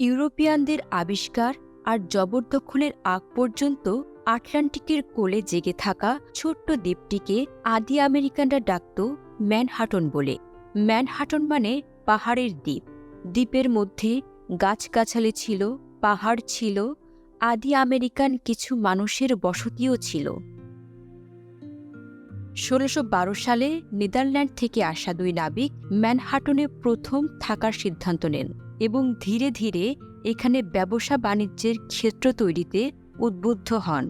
ইউরোপিয়ানদের আবিষ্কার আর জবরদখলের আগ পর্যন্ত আটলান্টিকের কোলে জেগে থাকা ছোট্ট দ্বীপটিকে আদি আমেরিকানরা ডাকত ম্যানহাটন বলে। ম্যানহাটন মানে পাহাড়ের দ্বীপ। দ্বীপের মধ্যে গাছগাছালি ছিল, পাহাড় ছিল, আদি আমেরিকান কিছু মানুষের বসতিও ছিল। ১৬১২ সালে নেদারল্যান্ড থেকে আসা ২ নাবিক ম্যানহাটনে প্রথম থাকার সিদ্ধান্ত নেন এবং ধীরে ধীরে এখানে ব্যবসা বাণিজ্যের ক্ষেত্র তৈরিতে উদ্বুদ্ধ হন।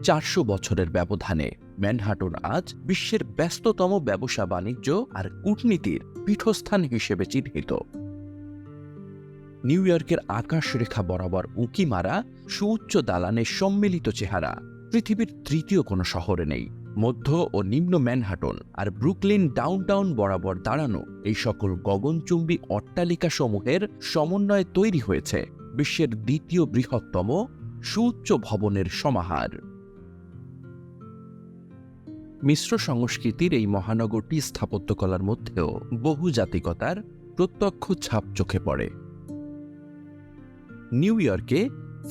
৪০০ বছরের ব্যবধানে ম্যানহাটন আজ বিশ্বের ব্যস্ততম ব্যবসা বাণিজ্য আর কূটনীতির পীঠস্থান হিসেবে চিহ্নিত। নিউ ইয়র্কের আকাশরেখা বরাবর উঁকি মারা সুউচ্চ দালানের সম্মিলিত চেহারা পৃথিবীর তৃতীয় কোনো শহরে নেই। মধ্য ও নিম্ন ম্যানহাটন আর ব্রুকলিন ডাউনটাউন বরাবর দাঁড়ানো এই সকল গগনচুম্বী অট্টালিকাসমূহের সমন্বয়ে তৈরি হয়েছে বিশ্বের দ্বিতীয় বৃহত্তম সুউচ্চ ভবনের সমাহার। মিশ্র সংস্কৃতির এই মহানগরটি স্থাপত্যকলার মধ্যেও বহু জাতিকতার প্রত্যক্ষ ছাপ চোখে পড়ে। নিউ ইয়র্কে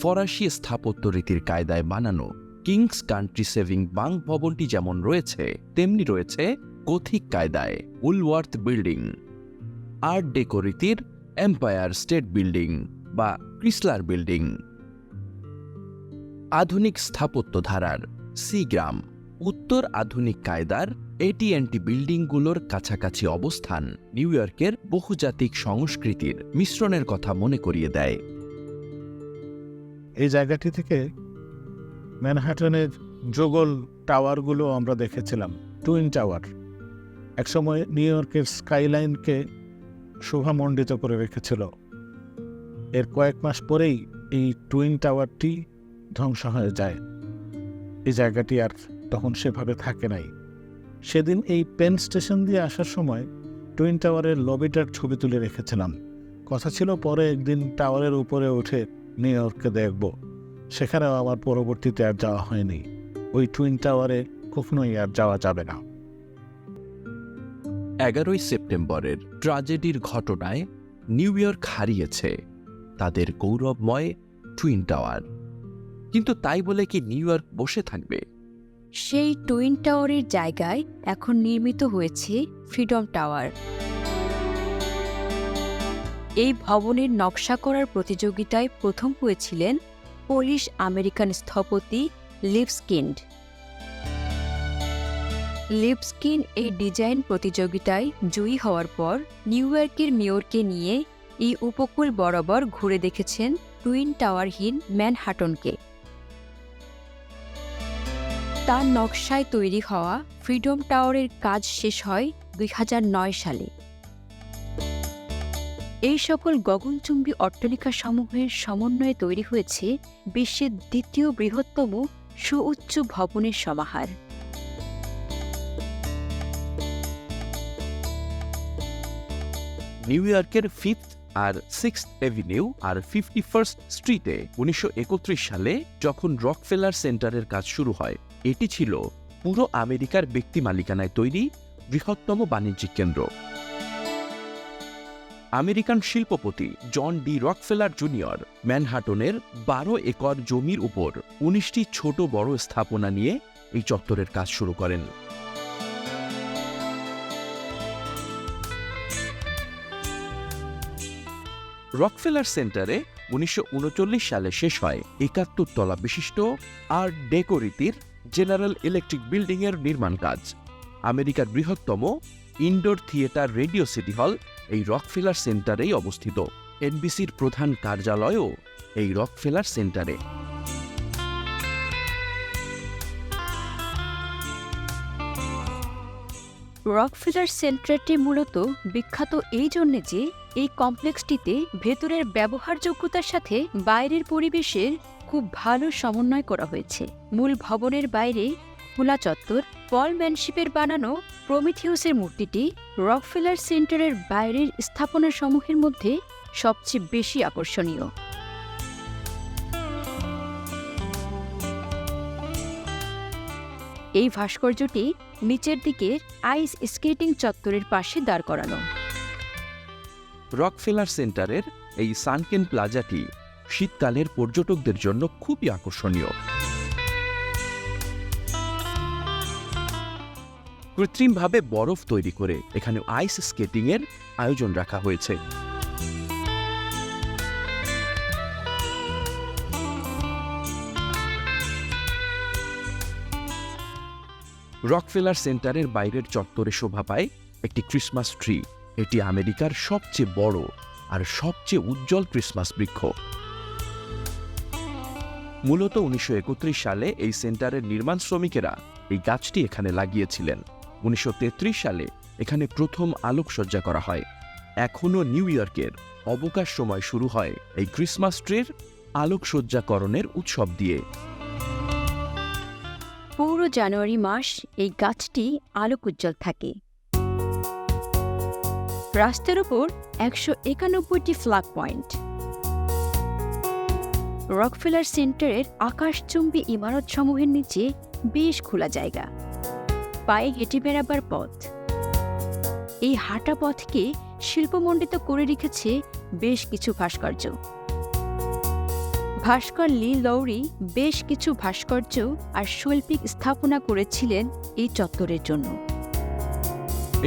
ফরাসি স্থাপত্য রীতির কায়দায় বানানো কিংস কান্ট্রি সেভিং বাংক ভবনটি যেমন রয়েছে, তেমনি রয়েছে গথিক কায়দায় উলওয়ার্থ বিল্ডিং, আর্ট ডেকো রীতির এম্পায়ার স্টেট বিল্ডিং বা ক্রিসলার বিল্ডিং, আধুনিক স্থাপত্য ধারার সিগ্রাম, উত্তর আধুনিক কায়দার AT&T বিল্ডিংগুলোর কাছাকাছি অবস্থান নিউ ইয়র্কের বহুজাতিক সংস্কৃতির মিশ্রণের কথা মনে করিয়ে দেয়। এই জায়গাটি থেকে ম্যানহাটনের যোগল টাওয়ারগুলো আমরা দেখেছিলাম, টুইন টাওয়ার। একসময় নিউ ইয়র্কের স্কাইলাইনকে শোভামণ্ডিত করে রেখেছিল। এর কয়েক মাস পরেই এই টুইন টাওয়ারটি ধ্বংস হয়ে যায়। এই জায়গাটি আর তখন সেভাবে থাকে নাই। সেদিন এই পেন স্টেশন দিয়ে আসার সময় টুইন টাওয়ারের লবিটার ছবি তুলে রেখেছিলাম। কথা ছিল পরে একদিন টাওয়ারের উপরে উঠে নিউ ইয়র্ককে দেখব। সেখানেও আমার পরবর্তীতে আর যাওয়া হয়নি। ওই টুইন টাওয়ারে কখনোই আর যাওয়া যাবে না। ১১ই সেপ্টেম্বরের ট্র্যাজেডির ঘটনায় নিউ ইয়র্ক হারিয়েছে তাদের গৌরবময় টুইন টাওয়ার। কিন্তু তাই বলে কি নিউ ইয়র্ক বসে থাকবে? সেই টুইন টাওয়ারের জায়গায় এখন নির্মিত হয়েছে ফ্রিডম টাওয়ার। এই ভবনের নকশা করার প্রতিযোগিতায় প্রথম হয়েছিলেন পোলিশ আমেরিকান স্থপতি লিবস্কিন্ড। লিবস্কিন্ড এই ডিজাইন প্রতিযোগিতায় জয়ী হওয়ার পর নিউ ইয়র্কের মেয়রকে নিয়ে এই উপকূল বরাবর ঘুরে দেখেছেন টুইন টাওয়ারহীন ম্যানহাটনকে। তার নকশায় তৈরি হওয়া ফ্রিডম টাওয়ারের কাজ শেষ হয় ২০০৯ সালে। এই সকল গগনচুম্বী অট্টালিকাসমূহের সমন্বয়ে তৈরি হয়েছে বিশ্বের দ্বিতীয় বৃহত্তম সুউচ্চ ভবনের সমাহার। নিউ ইয়র্কের 5th আর 6th এভিনিউ আর 51st স্ট্রিটে ১৯৩১ সালে যখন রকফেলার সেন্টারের কাজ শুরু হয়, এটি ছিল পুরো আমেরিকার ব্যক্তি মালিকানায় তৈরি বৃহত্তম বাণিজ্যিক কেন্দ্র। আমেরিকান শিল্পপতি জন ডি রকফেলার জুনিয়র ম্যানহাটনের ১২ একর জমির উপর ১৯টি ছোট বড় স্থাপনা নিয়ে এই চত্বরের কাজ শুরু করেন। রকফেলার সেন্টারে ১৯৩৯ সালে শেষ হয় ৭১ তলা বিশিষ্ট আর্ট ডেকো রীতির জেনারেল ইলেকট্রিক বিল্ডিংয়ের নির্মাণ কাজ। আমেরিকার বৃহত্তম ইনডোর থিয়েটার রেডিও সিটি হল এই রকফেলার সেন্টারেই অবস্থিত। এনবিসির প্রধান কার্যালয়ও এই রকফেলার সেন্টারে। রকফেলার সেন্টারটি মূলত বিখ্যাত এই জন্যে যে এই কমপ্লেক্সটিতে ভেতরের ব্যবহারযোগ্যতার সাথে বাইরের পরিবেশের খুব ভালো সমন্বয় করা হয়েছে। মূল ভবনের বাইরে খোলা চত্বর, পল ম্যানশিপের বানানো প্রমিথিউসের মূর্তিটি রকফেলার সেন্টারের বাইরের স্থাপনাসমূহের মধ্যে সবচেয়ে বেশি আকর্ষণীয়। এই ভাস্কর্যটি নিচের দিকের আইস স্কেটিং চত্বরের পাশে দাঁড় করানো। রকফেলার সেন্টারের এই সানকেন প্লাজাটি শীতকালের পর্যটকদের জন্য খুবই আকর্ষণীয়। কৃত্রিমভাবে বরফ তৈরি করে এখানে আইস স্কেটিংয়ের আয়োজন রাখা হয়েছে। রকফেলার সেন্টারের বাইরের চত্বরে শোভা পায় একটি ক্রিসমাস ট্রি। এটি আমেরিকার সবচেয়ে বড় আর সবচেয়ে উজ্জ্বল ক্রিসমাস বৃক্ষ। মূলত 1931 সালে এই সেন্টারের নির্মাণ শ্রমিকেরা এই গাছটি এখানে লাগিয়েছিলেন। 1933 সালে এখানে প্রথম আলোকসজ্জা করা হয়। এখনও নিউ ইয়র্কের অবকাশ সময় শুরু হয় এই ক্রিসমাস ট্রির আলোকসজ্জাকরণের উৎসব দিয়ে। পুরো জানুয়ারি মাস এই গাছটি আলোক উজ্জ্বল থাকে। রাস্তার উপর 191টি ফ্ল্যাগ পয়েন্ট। রকফেলার সেন্টারের আকাশচুম্বী ইমারতসমূহের নিচে বেশ খোলা জায়গা, পায়ে হেঁটে বেড়াবার পথ। এই হাঁটা পথকে শিল্পমণ্ডিত করে রেখেছে বেশ কিছু ভাস্কর্য। ভাস্কর লি লৌরি বেশ কিছু ভাস্কর্য আর শৈল্পিক স্থাপনা করেছিলেন এই চত্বরের জন্য।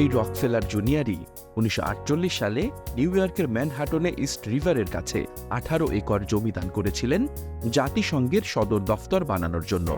এই রকফেলার জুনিয়রই 1948 সালে নিউ ইয়র্কের ম্যানহাটনে ইস্ট রিভারের কাছে 18 একর জমি দান করেছিলেন জাতিসংঘের সদর দফতর বানানোর জন্য।